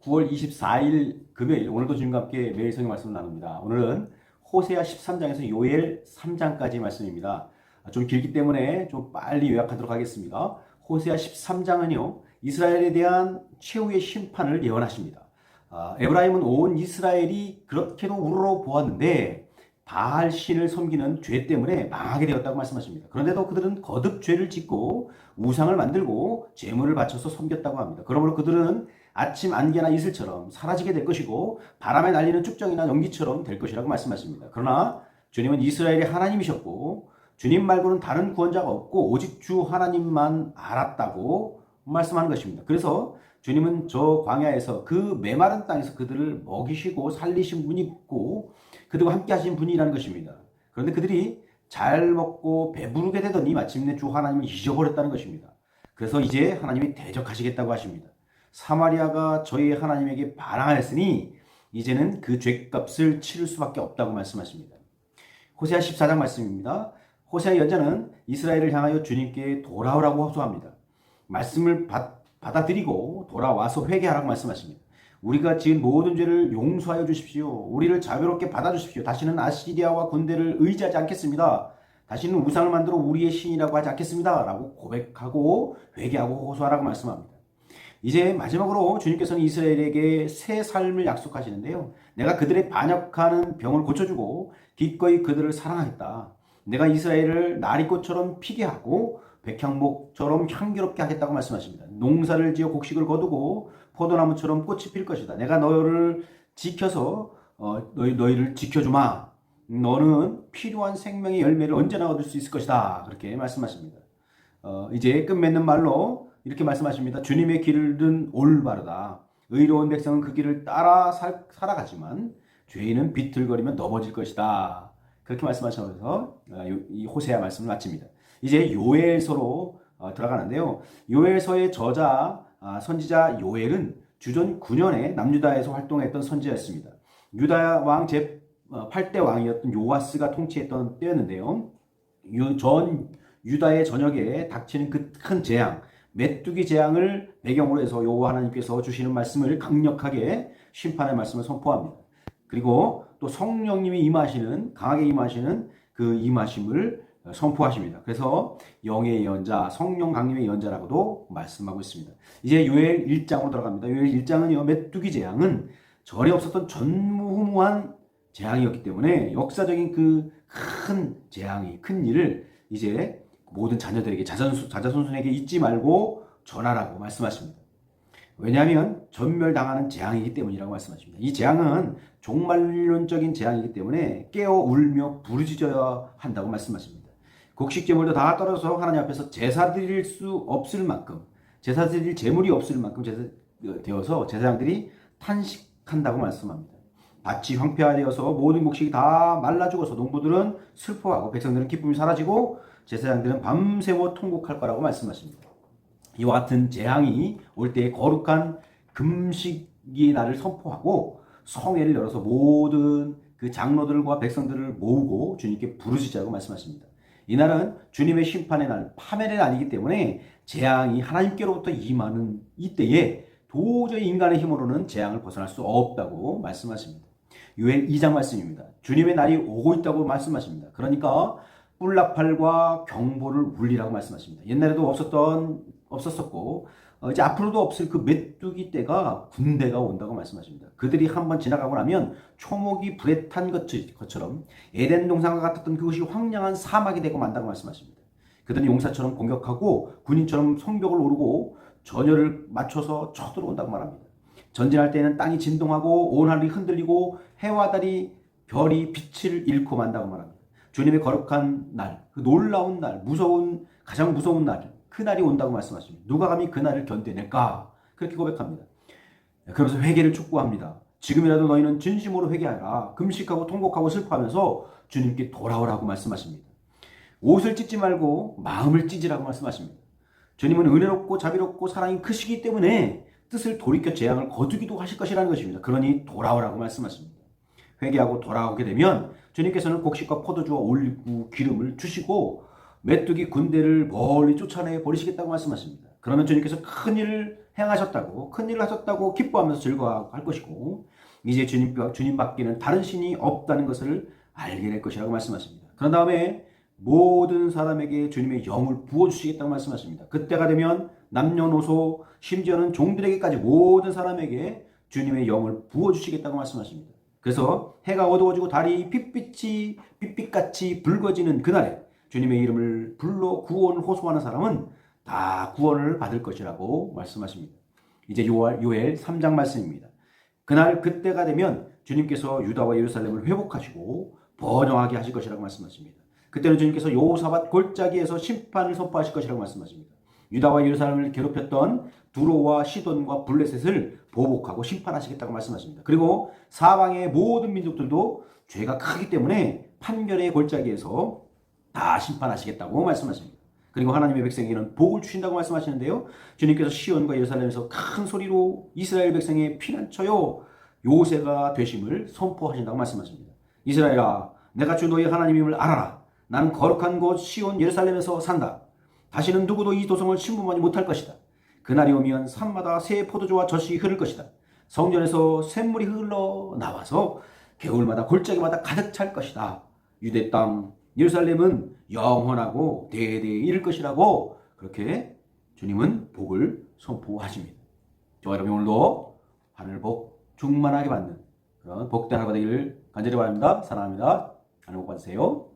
9월 24일 금요일, 오늘도 주님과 함께 매일 성경 말씀을 나눕니다. 오늘은 호세아 13장에서 요엘 3장까지 말씀입니다. 좀 길기 때문에 좀 빨리 요약하도록 하겠습니다. 호세아 13장은요, 이스라엘에 대한 최후의 심판을 예언하십니다. 에브라임은 온 이스라엘이 그렇게도 우러러 보았는데 바알 신을 섬기는 죄 때문에 망하게 되었다고 말씀하십니다. 그런데도 그들은 거듭 죄를 짓고 우상을 만들고 제물을 바쳐서 섬겼다고 합니다. 그러므로 그들은 아침 안개나 이슬처럼 사라지게 될 것이고 바람에 날리는 쭉정이나 연기처럼 될 것이라고 말씀하십니다. 그러나 주님은 이스라엘의 하나님이셨고 주님 말고는 다른 구원자가 없고 오직 주 하나님만 알았다고 말씀하는 것입니다. 그래서 주님은 저 광야에서 그 메마른 땅에서 그들을 먹이시고 살리신 분이 있고 그들과 함께 하신 분이라는 것입니다. 그런데 그들이 잘 먹고 배부르게 되더니 마침내 주 하나님을 잊어버렸다는 것입니다. 그래서 이제 하나님이 대적하시겠다고 하십니다. 사마리아가 저희 하나님에게 반항하였으니 이제는 그 죄값을 치를 수밖에 없다고 말씀하십니다. 호세아 14장 말씀입니다. 호세아 연자는 이스라엘을 향하여 주님께 돌아오라고 호소합니다. 말씀을 받아들이고 돌아와서 회개하라고 말씀하십니다. 우리가 지은 모든 죄를 용서하여 주십시오. 우리를 자비롭게 받아주십시오. 다시는 아시리아와 군대를 의지하지 않겠습니다. 다시는 우상을 만들어 우리의 신이라고 하지 않겠습니다. 라고 고백하고 회개하고 호소하라고 말씀합니다. 이제 마지막으로 주님께서는 이스라엘에게 새 삶을 약속하시는데요. 내가 그들의 반역하는 병을 고쳐주고 기꺼이 그들을 사랑하겠다. 내가 이스라엘을 나리꽃처럼 피게 하고 백향목처럼 향기롭게 하겠다고 말씀하십니다. 농사를 지어 곡식을 거두고 포도나무처럼 꽃이 필 것이다. 내가 너를 지켜서 너희를 지켜주마. 너는 필요한 생명의 열매를 언제나 얻을 수 있을 것이다. 그렇게 말씀하십니다. 이제 끝맺는 말로 이렇게 말씀하십니다. 주님의 길은 올바르다. 의로운 백성은 그 길을 따라 살아가지만 죄인은 비틀거리며 넘어질 것이다. 그렇게 말씀하셔서 이 호세아 말씀을 마칩니다. 이제 요엘서로 들어가는데요. 요엘서의 저자 선지자 요엘은 주전 9년에 남유다에서 활동했던 선지자였습니다. 유다 왕 제 8대 왕이었던 요아스가 통치했던 때였는데요. 전 유다의 전역에 닥치는 그 큰 재앙, 메뚜기 재앙을 배경으로 해서 여호와 하나님께서 주시는 말씀을 강력하게 심판의 말씀을 선포합니다. 그리고 또 성령님이 강하게 임하시는 그 임하심을 선포하십니다. 그래서 영의 예언자, 성령 강림의 예언자라고도 말씀하고 있습니다. 이제 요엘 1장으로 들어갑니다. 요엘 1장은요, 메뚜기 재앙은 전에 없었던 전무후무한 재앙이었기 때문에 역사적인 그 큰 재앙이, 큰 일을 이제 모든 자녀들에게, 자자손손에게 잊지 말고 전하라고 말씀하십니다. 왜냐하면 전멸당하는 재앙이기 때문이라고 말씀하십니다. 이 재앙은 종말론적인 재앙이기 때문에 깨어 울며 부르짖어야 한다고 말씀하십니다. 곡식제물도 다 떨어져서 하나님 앞에서 제사 드릴 수 없을 만큼, 제사 드릴 제물이 없을 만큼 되어서 제사장들이 탄식한다고 말씀합니다. 밭이 황폐화되어서 모든 곡식이 다 말라 죽어서 농부들은 슬퍼하고 백성들은 기쁨이 사라지고 제사장들은 밤새워 통곡할 거라고 말씀하십니다. 이와 같은 재앙이 올 때에 거룩한 금식의 날을 선포하고 성회를 열어서 모든 그 장로들과 백성들을 모으고 주님께 부르짖자고 말씀하십니다. 이날은 주님의 심판의 날, 파멸의 날이기 때문에 재앙이 하나님께로부터 임하는 이때에 도저히 인간의 힘으로는 재앙을 벗어날 수 없다고 말씀하십니다. 요엘 2장 말씀입니다. 주님의 날이 오고 있다고 말씀하십니다. 그러니까 뿔나팔과 경보를 울리라고 말씀하십니다. 옛날에도 없었었고 이제 앞으로도 없을 그 메뚜기 때가 군대가 온다고 말씀하십니다. 그들이 한번 지나가고 나면 초목이 불에 탄 것처럼 에덴 동산과 같았던 그것이 황량한 사막이 되고 만다고 말씀하십니다. 그들은 용사처럼 공격하고 군인처럼 성벽을 오르고 전열을 맞춰서 쳐들어온다고 말합니다. 전진할 때에는 땅이 진동하고 온 하늘이 흔들리고 해와 달이 별이 빛을 잃고 만다고 말합니다. 주님의 거룩한 날, 그 놀라운 날, 가장 무서운 날, 그 날이 온다고 말씀하십니다. 누가 감히 그 날을 견뎌낼까? 그렇게 고백합니다. 그러면서 회개를 촉구합니다. 지금이라도 너희는 진심으로 회개하라. 금식하고 통곡하고 슬퍼하면서 주님께 돌아오라고 말씀하십니다. 옷을 찢지 말고 마음을 찢으라고 말씀하십니다. 주님은 은혜롭고 자비롭고 사랑이 크시기 때문에 뜻을 돌이켜 재앙을 거두기도 하실 것이라는 것입니다. 그러니 돌아오라고 말씀하십니다. 회개하고 돌아오게 되면 주님께서는 곡식과 포도주와 올리브 기름을 주시고 메뚜기 군대를 멀리 쫓아내 버리시겠다고 말씀하십니다. 그러면 주님께서 큰 일을 행하셨다고, 큰일을 하셨다고 기뻐하면서 즐거워할 것이고, 이제 주님밖에는 다른 신이 없다는 것을 알게 될 것이라고 말씀하십니다. 그런 다음에 모든 사람에게 주님의 영을 부어주시겠다고 말씀하십니다. 그때가 되면 남녀노소 심지어는 종들에게까지 모든 사람에게 주님의 영을 부어주시겠다고 말씀하십니다. 그래서 해가 어두워지고 달이 빛빛같이 붉어지는 그날에 주님의 이름을 불러 구원을 호소하는 사람은 다 구원을 받을 것이라고 말씀하십니다. 이제 요엘 3장 말씀입니다. 그때가 되면 주님께서 유다와 예루살렘을 회복하시고 번영하게 하실 것이라고 말씀하십니다. 그때는 주님께서 여호사밧 골짜기에서 심판을 선포하실 것이라고 말씀하십니다. 유다와 예루살렘을 괴롭혔던 두로와 시돈과 블레셋을 보복하고 심판하시겠다고 말씀하십니다. 그리고 사방의 모든 민족들도 죄가 크기 때문에 판결의 골짜기에서 다 심판하시겠다고 말씀하십니다. 그리고 하나님의 백성에게는 복을 주신다고 말씀하시는데요. 주님께서 시온과 예루살렘에서 큰 소리로 이스라엘 백성의 피난처요 요새가 되심을 선포하신다고 말씀하십니다. 이스라엘아, 내가 주 너희 하나님임을 알아라. 나는 거룩한 곳 시온 예루살렘에서 산다. 다시는 누구도 이 도성을 침범하지 못할 것이다. 그날이 오면 산마다 새 포도주와 젖이 흐를 것이다. 성전에서 샘물이 흘러나와서 겨울마다 골짜기마다 가득 찰 것이다. 유대 땅 예루살렘은 영원하고 대대에 이를 것이라고 그렇게 주님은 복을 선포하십니다. 저와 여러분 오늘도 하늘복 충만하게 받는 그런 복된 하루가 되기를 간절히 바랍니다. 사랑합니다. 하늘 복 받으세요.